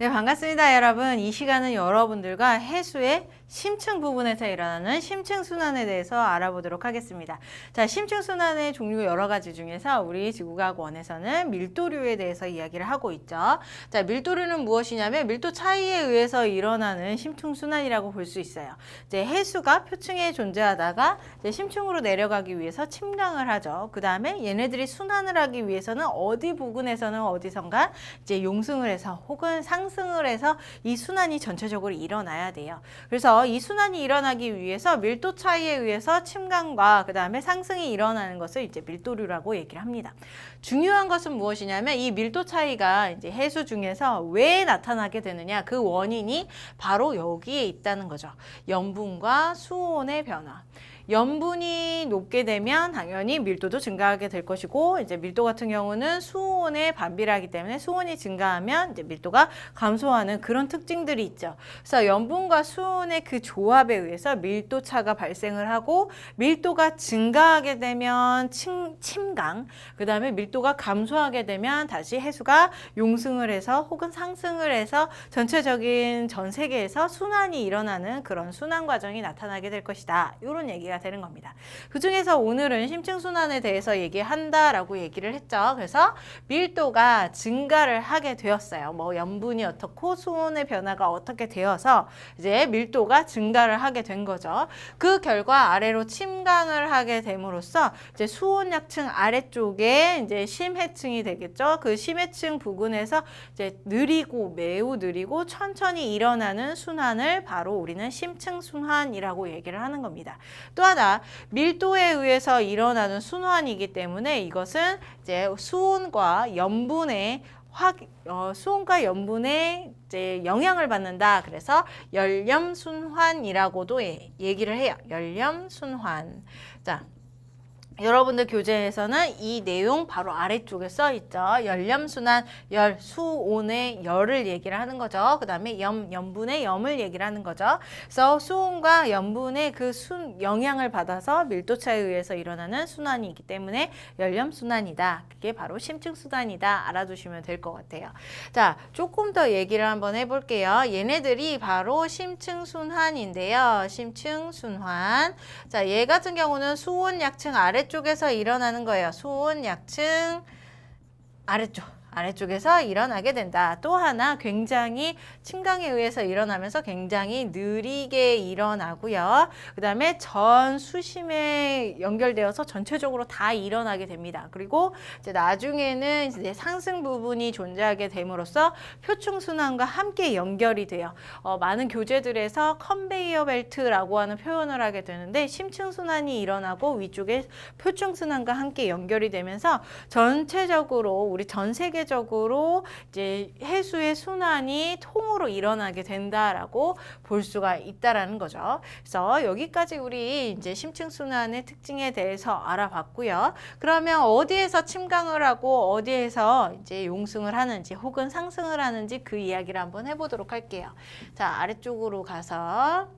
네, 반갑습니다, 여러분. 이 시간은 여러분들과 해수의 심층 부분에서 일어나는 심층 순환에 대해서 알아보도록 하겠습니다. 자, 심층 순환의 종류 여러 가지 중에서 우리 지구과학 1에서는 밀도류에 대해서 이야기를 하고 있죠. 자, 밀도류는 무엇이냐면 밀도 차이에 의해서 일어나는 심층 순환이라고 볼 수 있어요. 이제 해수가 표층에 존재하다가 이제 심층으로 내려가기 위해서 침강을 하죠. 그 다음에 얘네들이 순환을 하기 위해서는 어디 부근에서는 어디선가 이제 용승을 해서 혹은 상승을 해서 이 순환이 전체적으로 일어나야 돼요. 그래서 이 순환이 일어나기 위해서 밀도 차이에 의해서 침강과 그 다음에 상승이 일어나는 것을 이제 밀도류라고 얘기를 합니다. 중요한 것은 무엇이냐면 이 밀도 차이가 이제 해수 중에서 왜 나타나게 되느냐, 그 원인이 바로 여기에 있다는 거죠. 염분과 수온의 변화. 염분이 높게 되면 당연히 밀도도 증가하게 될 것이고, 이제 밀도 같은 경우는 수온에 반비례하기 때문에 수온이 증가하면 이제 밀도가 감소하는 그런 특징들이 있죠. 그래서 염분과 수온의 그 조합에 의해서 밀도 차가 발생을 하고, 밀도가 증가하게 되면 침강, 그 다음에 밀도가 감소하게 되면 다시 해수가 용승을 해서 혹은 상승을 해서 전체적인 전 세계에서 순환이 일어나는 그런 순환 과정이 나타나게 될 것이다. 이런 얘기가 되는 겁니다. 그 중에서 오늘은 심층순환에 대해서 얘기한다라고 얘기를 했죠. 그래서 밀도가 증가를 하게 되었어요. 뭐 염분이 어떻고 수온의 변화가 어떻게 되어서 이제 밀도가 증가를 하게 된 거죠. 그 결과 아래로 침강을 하게 됨으로써 이제 수온 약층 아래쪽에 이제 심해층이 되겠죠. 그 심해층 부근에서 이제 느리고 매우 느리고 천천히 일어나는 순환을 바로 우리는 심층 순환이라고 얘기를 하는 겁니다. 또 하나, 밀도에 의해서 일어나는 순환이기 때문에 이것은 이제 수온과 염분의 수온과 염분의 이제 영향을 받는다. 그래서 열염순환이라고도 얘기를 해요. 열염순환. 자, 여러분들 교재에서는 이 내용 바로 아래쪽에 써 있죠. 열염순환, 열, 수온의 열을 얘기를 하는 거죠. 그 다음에 염분의 염을 얘기를 하는 거죠. 그래서 수온과 염분의 그 영향을 받아서 밀도 차에 의해서 일어나는 순환이기 때문에 열염순환이다. 그게 바로 심층순환이다. 알아두시면 될 것 같아요. 자, 조금 더 얘기를 한번 해볼게요. 얘네들이 바로 심층순환인데요. 심층순환. 자, 얘 같은 경우는 수온 약층 아래쪽에서 일어나는 거예요. 수온 약층 아래쪽에서 일어나게 된다. 또 하나, 굉장히 침강에 의해서 일어나면서 굉장히 느리게 일어나고요. 그 다음에 전 수심에 연결되어서 전체적으로 다 일어나게 됩니다. 그리고 이제 나중에는 이제 상승 부분이 존재하게 됨으로써 표층순환과 함께 연결이 돼요. 많은 교재들에서 컨베이어 벨트라고 하는 표현을 하게 되는데, 심층순환이 일어나고 위쪽에 표층순환과 함께 연결이 되면서 전체적으로 우리 전 세계적으로 이제 해수의 순환이 통으로 일어나게 된다라고 볼 수가 있다라는 거죠. 그래서 여기까지 우리 이제 심층순환의 특징에 대해서 알아봤고요. 그러면 어디에서 침강을 하고 어디에서 이제 용승을 하는지 혹은 상승을 하는지 그 이야기를 한번 해보도록 할게요. 자, 아래쪽으로 가서.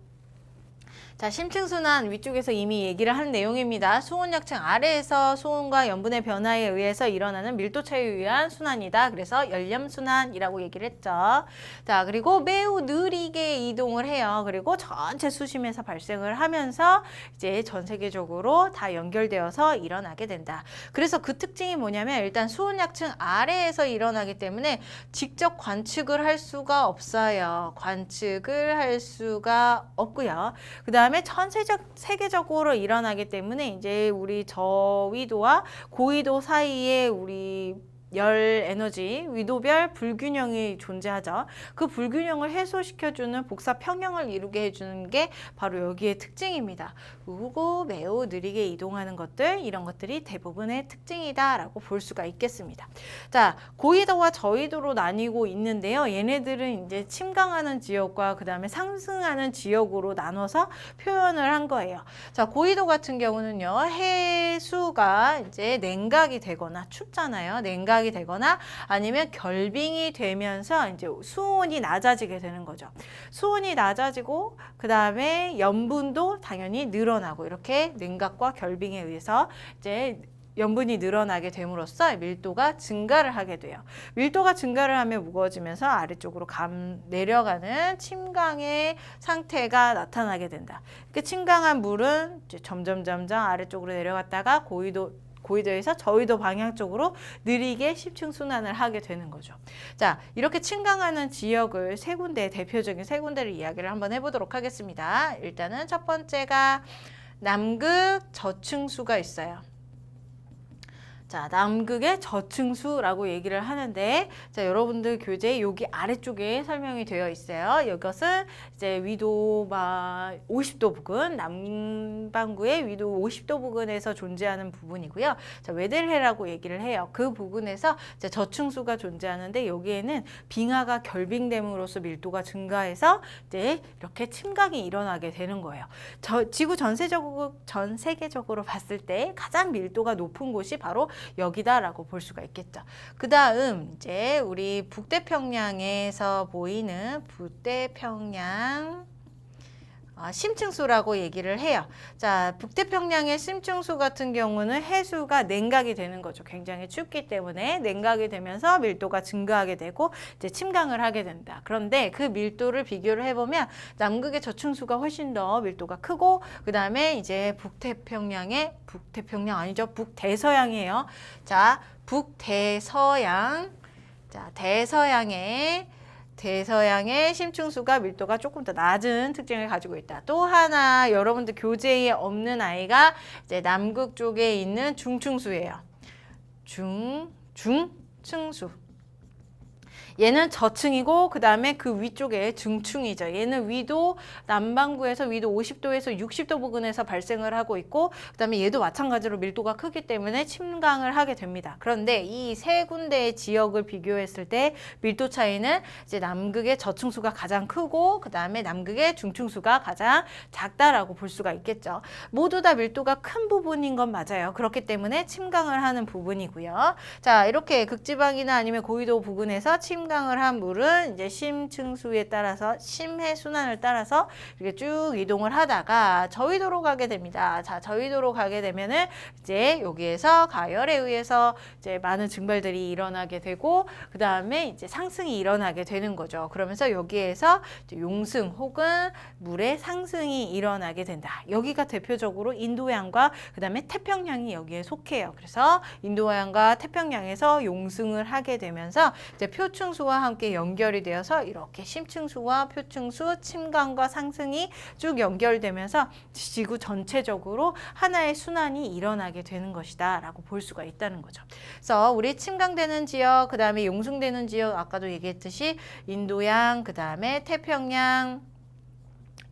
자, 심층순환 위쪽에서 이미 얘기를 한 내용입니다. 수온 약층 아래에서 수온과 염분의 변화에 의해서 일어나는 밀도 차이에 의한 순환이다. 그래서 열염순환이라고 얘기를 했죠. 자, 그리고 매우 느리게 이동을 해요. 그리고 전체 수심에서 발생을 하면서 이제 전 세계적으로 다 연결되어서 일어나게 된다. 그래서 그 특징이 뭐냐면, 일단 수온 약층 아래에서 일어나기 때문에 직접 관측을 할 수가 없어요. 관측을 할 수가 없고요. 그 다음에 세계적으로 일어나기 때문에 이제 우리 저위도와 고위도 사이에 우리 열 에너지, 위도별 불균형이 존재하죠. 그 불균형을 해소시켜주는 복사 평형을 이루게 해주는 게 바로 여기의 특징입니다. 그리고 매우 느리게 이동하는 것들, 이런 것들이 대부분의 특징이다라고 볼 수가 있겠습니다. 자, 고위도와 저위도로 나뉘고 있는데요. 얘네들은 이제 침강하는 지역과 그 다음에 상승하는 지역으로 나눠서 표현을 한 거예요. 자, 고위도 같은 경우는요, 해수가 이제 냉각이 되거나 춥잖아요. 냉각이 되거나 아니면 결빙이 되면서 이제 수온이 낮아지게 되는 거죠. 수온이 낮아지고 그 다음에 염분도 당연히 늘어나고, 이렇게 냉각과 결빙에 의해서 이제 염분이 늘어나게 됨으로써 밀도가 증가를 하게 돼요. 밀도가 증가를 하면 무거워지면서 아래쪽으로 내려가는 침강의 상태가 나타나게 된다. 그 침강한 물은 이제 점점 아래쪽으로 내려갔다가 고위도에서 저위도 방향 쪽으로 느리게 심층순환을 하게 되는 거죠. 자, 이렇게 침강하는 지역을 세 군데, 대표적인 세 군데를 이야기를 한번 해보도록 하겠습니다. 일단은 첫 번째가 남극 저층수가 있어요. 자, 남극의 저층수라고 얘기를 하는데, 자, 여러분들 교재에 여기 아래쪽에 설명이 되어 있어요. 이것은 이제 위도 50도 부근, 남반구의 위도 50도 부근에서 존재하는 부분이고요. 자, 웨델해라고 얘기를 해요. 그 부근에서 이제 저층수가 존재하는데, 여기에는 빙하가 결빙됨으로써 밀도가 증가해서 이제 이렇게 침강이 일어나게 되는 거예요. 지구 전 세계적으로 봤을 때 가장 밀도가 높은 곳이 바로 여기다라고 볼 수가 있겠죠. 그 다음 이제 우리 북태평양에서 보이는 북태평양 심층수라고 얘기를 해요. 자, 북태평양의 심층수 같은 경우는 해수가 냉각이 되는 거죠. 굉장히 춥기 때문에 냉각이 되면서 밀도가 증가하게 되고 이제 침강을 하게 된다. 그런데 그 밀도를 비교를 해보면 남극의 저층수가 훨씬 더 밀도가 크고, 그 다음에 이제 북태평양 아니죠. 북대서양이에요. 자, 북대서양. 자, 대서양의 심층수가 밀도가 조금 더 낮은 특징을 가지고 있다. 또 하나 여러분들 교재에 없는 아이가 이제 남극 쪽에 있는 중층수예요. 중층수. 얘는 저층이고 그 다음에 그 위쪽에 중층이죠. 얘는 위도 남반구에서 위도 50도에서 60도 부근에서 발생을 하고 있고, 그 다음에 얘도 마찬가지로 밀도가 크기 때문에 침강을 하게 됩니다. 그런데 이 세 군데의 지역을 비교했을 때 밀도 차이는 이제 남극의 저층수가 가장 크고 그 다음에 남극의 중층수가 가장 작다라고 볼 수가 있겠죠. 모두 다 밀도가 큰 부분인 건 맞아요. 그렇기 때문에 침강을 하는 부분이고요. 자, 이렇게 극지방이나 아니면 고위도 부근에서 침강을 한 물은 이제 심층수에 따라서 심해 순환을 따라서 이렇게 쭉 이동을 하다가 저위도로 가게 됩니다. 자, 저위도로 가게 되면은 이제 여기에서 가열에 의해서 이제 많은 증발들이 일어나게 되고 그 다음에 이제 상승이 일어나게 되는 거죠. 그러면서 여기에서 이제 용승 혹은 물의 상승이 일어나게 된다. 여기가 대표적으로 인도양과 그 다음에 태평양이 여기에 속해요. 그래서 인도양과 태평양에서 용승을 하게 되면서 이제 표층수와 함께 연결이 되어서 이렇게 심층수와 표층수, 침강과 상승이 쭉 연결되면서 지구 전체적으로 하나의 순환이 일어나게 되는 것이다 라고 볼 수가 있다는 거죠. 그래서 우리 침강되는 지역, 그 다음에 용승되는 지역, 아까도 얘기했듯이 인도양, 그 다음에 태평양,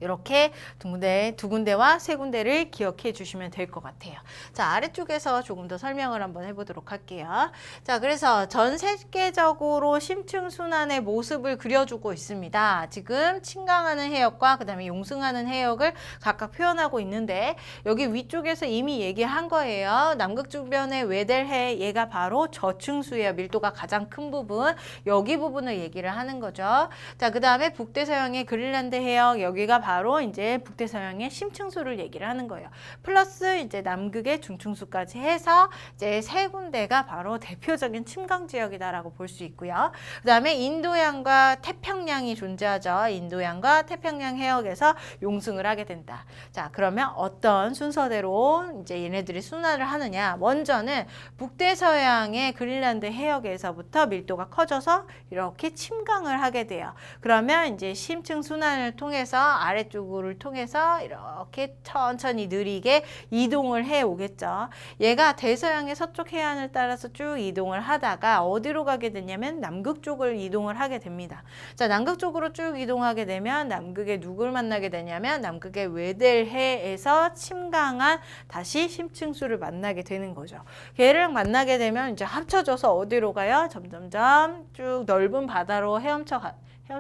이렇게 두 군데와 세 군데를 기억해 주시면 될 것 같아요. 자, 아래쪽에서 조금 더 설명을 한번 해보도록 할게요. 자, 그래서 전 세계적으로 심층순환의 모습을 그려주고 있습니다. 지금 침강하는 해역과 그 다음에 용승하는 해역을 각각 표현하고 있는데, 여기 위쪽에서 이미 얘기한 거예요. 남극 주변의 웨델해, 얘가 바로 저층수예요. 밀도가 가장 큰 부분, 여기 부분을 얘기를 하는 거죠. 자, 그 다음에 북대서양의 그린란드 해역, 여기가 바로 이제 북대서양의 심층수를 얘기를 하는 거예요. 플러스 이제 남극의 중층수까지 해서 이제 세 군데가 바로 대표적인 침강 지역이다라고 볼 수 있고요. 그 다음에 인도양과 태평양이 존재하죠. 인도양과 태평양 해역에서 용승을 하게 된다. 자, 그러면 어떤 순서대로 이제 얘네들이 순환을 하느냐? 먼저는 북대서양의 그린란드 해역에서부터 밀도가 커져서 이렇게 침강을 하게 돼요. 그러면 이제 심층 순환을 통해서 아래쪽을 통해서 이렇게 천천히 느리게 이동을 해 오겠죠. 얘가 대서양의 서쪽 해안을 따라서 쭉 이동을 하다가 어디로 가게 되냐면 남극 쪽을 이동을 하게 됩니다. 자, 남극 쪽으로 쭉 이동하게 되면 남극의 누굴 만나게 되냐면 남극의 웨델해에서 침강한 다시 심층수를 만나게 되는 거죠. 걔를 만나게 되면 이제 합쳐져서 어디로 가요? 점점점 쭉 넓은 바다로 헤엄쳐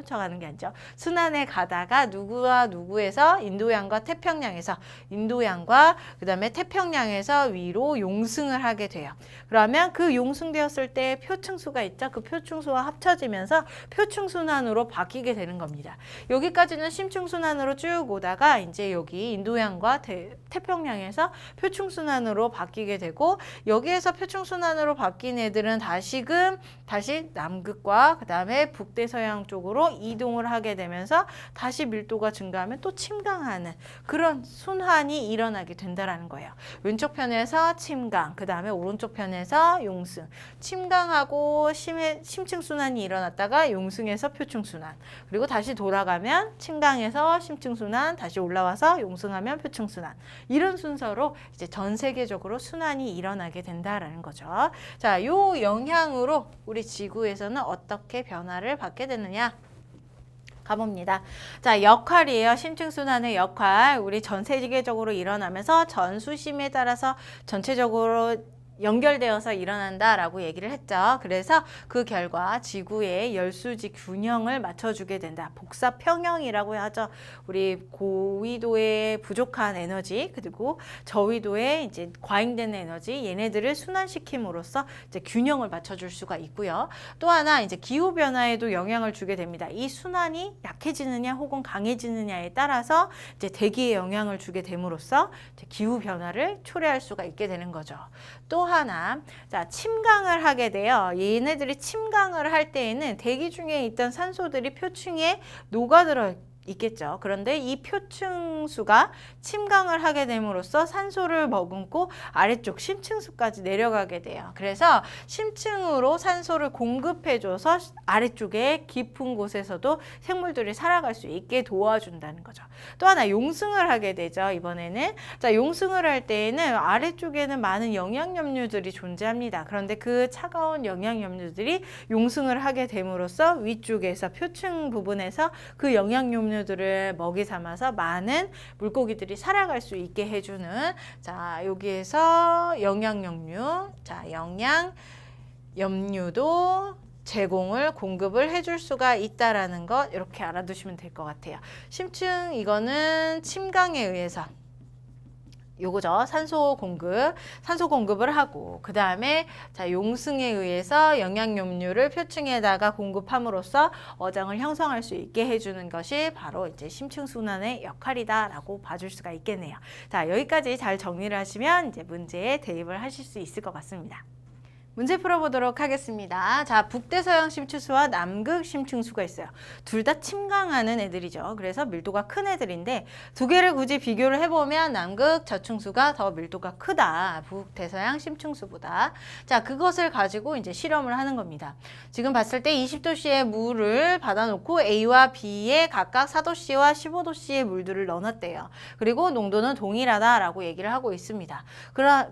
가는 게 아니죠. 순환에 가다가 누구와 누구에서? 인도양과 태평양에서, 인도양과 그다음에 태평양에서 위로 용승을 하게 돼요. 그러면 그 용승되었을 때 표층수가 있죠. 그 표층수와 합쳐지면서 표층순환으로 바뀌게 되는 겁니다. 여기까지는 심층순환으로 쭉 오다가 이제 여기 인도양과 태평양에서 표층순환으로 바뀌게 되고, 여기에서 표층순환으로 바뀐 애들은 다시 남극과 그 다음에 북대서양 쪽으로 이동을 하게 되면서 다시 밀도가 증가하면 또 침강하는 그런 순환이 일어나게 된다라는 거예요. 왼쪽 편에서 침강, 그 다음에 오른쪽 편에서 용승. 침강하고 심층순환이 일어났다가 용승에서 표층순환, 그리고 다시 돌아가면 침강에서 심층순환, 다시 올라와서 용승하면 표층순환. 이런 순서로 이제 전 세계적으로 순환이 일어나게 된다라는 거죠. 자, 요 영향으로 우리 지구에서는 어떻게 변화를 받게 되느냐 가봅니다. 자, 역할이에요. 심층순환의 역할. 우리 전 세계적으로 일어나면서 전수심에 따라서 전체적으로 연결되어서 일어난다라고 얘기를 했죠. 그래서 그 결과 지구의 열수지 균형을 맞춰주게 된다. 복사 평형이라고 하죠. 우리 고위도에 부족한 에너지, 그리고 저위도에 이제 과잉된 에너지, 얘네들을 순환시킴으로써 이제 균형을 맞춰줄 수가 있고요. 또 하나 이제 기후 변화에도 영향을 주게 됩니다. 이 순환이 약해지느냐 혹은 강해지느냐에 따라서 이제 대기에 영향을 주게 됨으로써 이제 기후 변화를 초래할 수가 있게 되는 거죠. 또 하나, 자, 침강을 하게 돼요. 얘네들이 침강을 할 때에는 대기 중에 있던 산소들이 표층에 녹아들어 있겠죠. 그런데 이 표층수가 침강을 하게 됨으로써 산소를 머금고 아래쪽 심층수까지 내려가게 돼요. 그래서 심층으로 산소를 공급해줘서 아래쪽에 깊은 곳에서도 생물들이 살아갈 수 있게 도와준다는 거죠. 또 하나 용승을 하게 되죠. 이번에는 자, 용승을 할 때에는 아래쪽에는 많은 영양염류들이 존재합니다. 그런데 그 차가운 영양염류들이 용승을 하게 됨으로써 위쪽에서 표층 부분에서 그 영양염류들을 먹이 삼아서 많은 물고기들이 살아갈 수 있게 해주는, 자, 여기에서 영양염류, 자, 영양염류도 제공을 공급을 해줄 수가 있다라는 것 이렇게 알아두시면 될 것 같아요. 심층 이거는 침강에 의해서 요거죠. 산소 공급을 하고, 그 다음에 자, 용승에 의해서 영양염류를 표층에다가 공급함으로써 어장을 형성할 수 있게 해주는 것이 바로 이제 심층순환의 역할이다라고 봐줄 수가 있겠네요. 자, 여기까지 잘 정리를 하시면 이제 문제에 대입을 하실 수 있을 것 같습니다. 문제 풀어보도록 하겠습니다. 자, 북대서양 심층수와 남극 심층수가 있어요. 둘 다 침강하는 애들이죠. 그래서 밀도가 큰 애들인데 두 개를 굳이 비교를 해보면 남극 저층수가 더 밀도가 크다. 북대서양 심층수보다. 자, 그것을 가지고 이제 실험을 하는 겁니다. 지금 봤을 때 20도씨의 물을 받아놓고 A와 B에 각각 4도씨와 15도씨의 물들을 넣어놨대요. 그리고 농도는 동일하다라고 얘기를 하고 있습니다.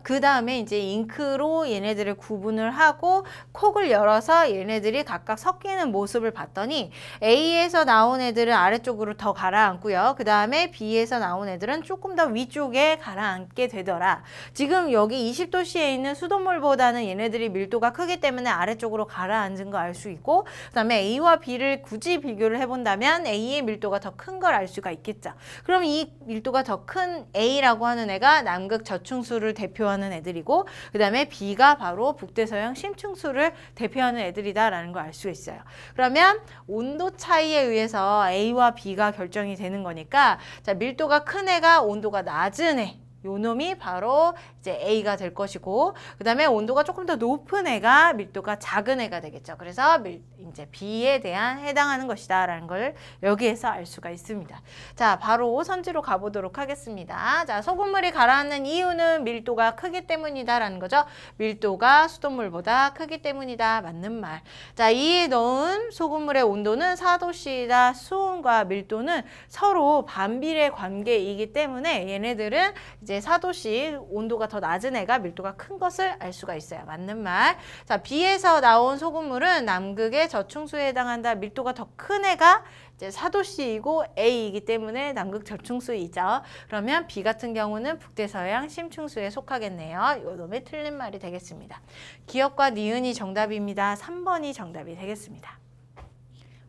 그 다음에 이제 잉크로 얘네들을 구분을 하고 콕을 열어서 얘네들이 각각 섞이는 모습을 봤더니 A에서 나온 애들은 아래쪽으로 더 가라앉고요. 그 다음에 B에서 나온 애들은 조금 더 위쪽에 가라앉게 되더라. 지금 여기 20도씨에 있는 수돗물보다는 얘네들이 밀도가 크기 때문에 아래쪽으로 가라앉은 거 알 수 있고, 그 다음에 A와 B를 굳이 비교를 해본다면 A의 밀도가 더 큰 걸 알 수가 있겠죠. 그럼 이 밀도가 더 큰 A라고 하는 애가 남극 저층수를 대표하는 애들이고, 그 다음에 B가 바로 북대서양 심층수를 대표하는 애들이다라는 걸 알 수 있어요. 그러면 온도 차이에 의해서 A와 B가 결정이 되는 거니까, 자, 밀도가 큰 애가 온도가 낮은 애, 요 놈이 바로 이제 A가 될 것이고, 그 다음에 온도가 조금 더 높은 애가 밀도가 작은 애가 되겠죠. 그래서 이제 B에 대한 해당하는 것이다 라는 걸 여기에서 알 수가 있습니다. 자, 바로 선지로 가보도록 하겠습니다. 자, 소금물이 가라앉는 이유는 밀도가 크기 때문이다 라는 거죠. 밀도가 수돗물보다 크기 때문이다. 맞는 말. 자, 이 넣은 소금물의 온도는 4도씨이다. 수온과 밀도는 서로 반비례 관계이기 때문에 얘네들은 이제 4도씨 온도가 더 낮은 애가 밀도가 큰 것을 알 수가 있어요. 맞는 말. 자, B에서 나온 소금물은 남극의 저층수에 해당한다. 밀도가 더 큰 애가 이제 4도씨이고 A이기 때문에 남극 저층수이죠. 그러면 B 같은 경우는 북대서양 심층수에 속하겠네요. 요 놈의 틀린 말이 되겠습니다. 기억과 니은이 정답입니다. 3번이 정답이 되겠습니다.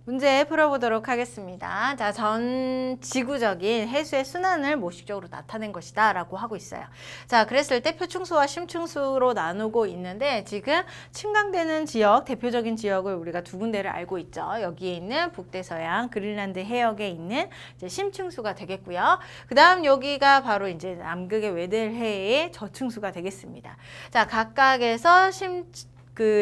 문제 풀어보도록 하겠습니다. 자, 전 지구적인 해수의 순환을 모식적으로 나타낸 것이다 라고 하고 있어요. 자, 그랬을 때 표충수와 심충수로 나누고 있는데 지금 침강되는 지역, 대표적인 지역을 우리가 두 군데를 알고 있죠. 여기에 있는 북대서양 그린란드 해역에 있는 이제 심충수가 되겠고요. 그 다음 여기가 바로 이제 남극의 외델해의 저충수가 되겠습니다. 자, 각각에서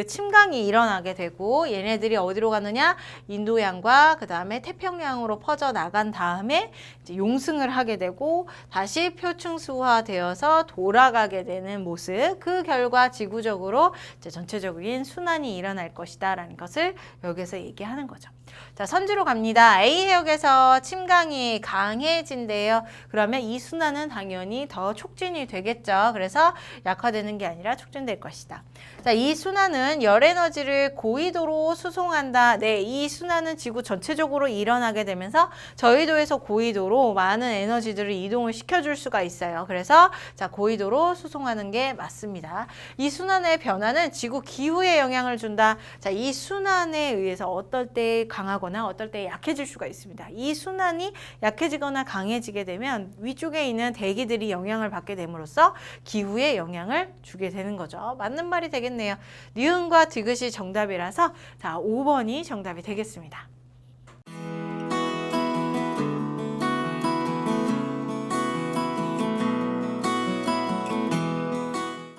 침강이 일어나게 되고 얘네들이 어디로 가느냐? 인도양과 그 다음에 태평양으로 퍼져 나간 다음에 이제 용승을 하게 되고 다시 표충수화 되어서 돌아가게 되는 모습. 그 결과 지구적으로 이제 전체적인 순환이 일어날 것이다 라는 것을 여기서 얘기하는 거죠. 자, 선지로 갑니다. A 해역에서 침강이 강해진대요. 그러면 이 순환은 당연히 더 촉진이 되겠죠. 그래서 약화되는 게 아니라 촉진될 것이다. 자, 이 순환은 열 에너지를 고위도로 수송한다. 네, 이 순환은 지구 전체적으로 일어나게 되면서 저위도에서 고위도로 많은 에너지들을 이동을 시켜줄 수가 있어요. 그래서 자, 고위도로 수송하는 게 맞습니다. 이 순환의 변화는 지구 기후에 영향을 준다. 자, 이 순환에 의해서 어떨 때 강하거나 어떨 때 약해질 수가 있습니다. 이 순환이 약해지거나 강해지게 되면 위쪽에 있는 대기들이 영향을 받게 됨으로써 기후에 영향을 주게 되는 거죠. 맞는 말이 되겠네요. 니은과 디귿이 정답이라서 자, 5번이 정답이 되겠습니다.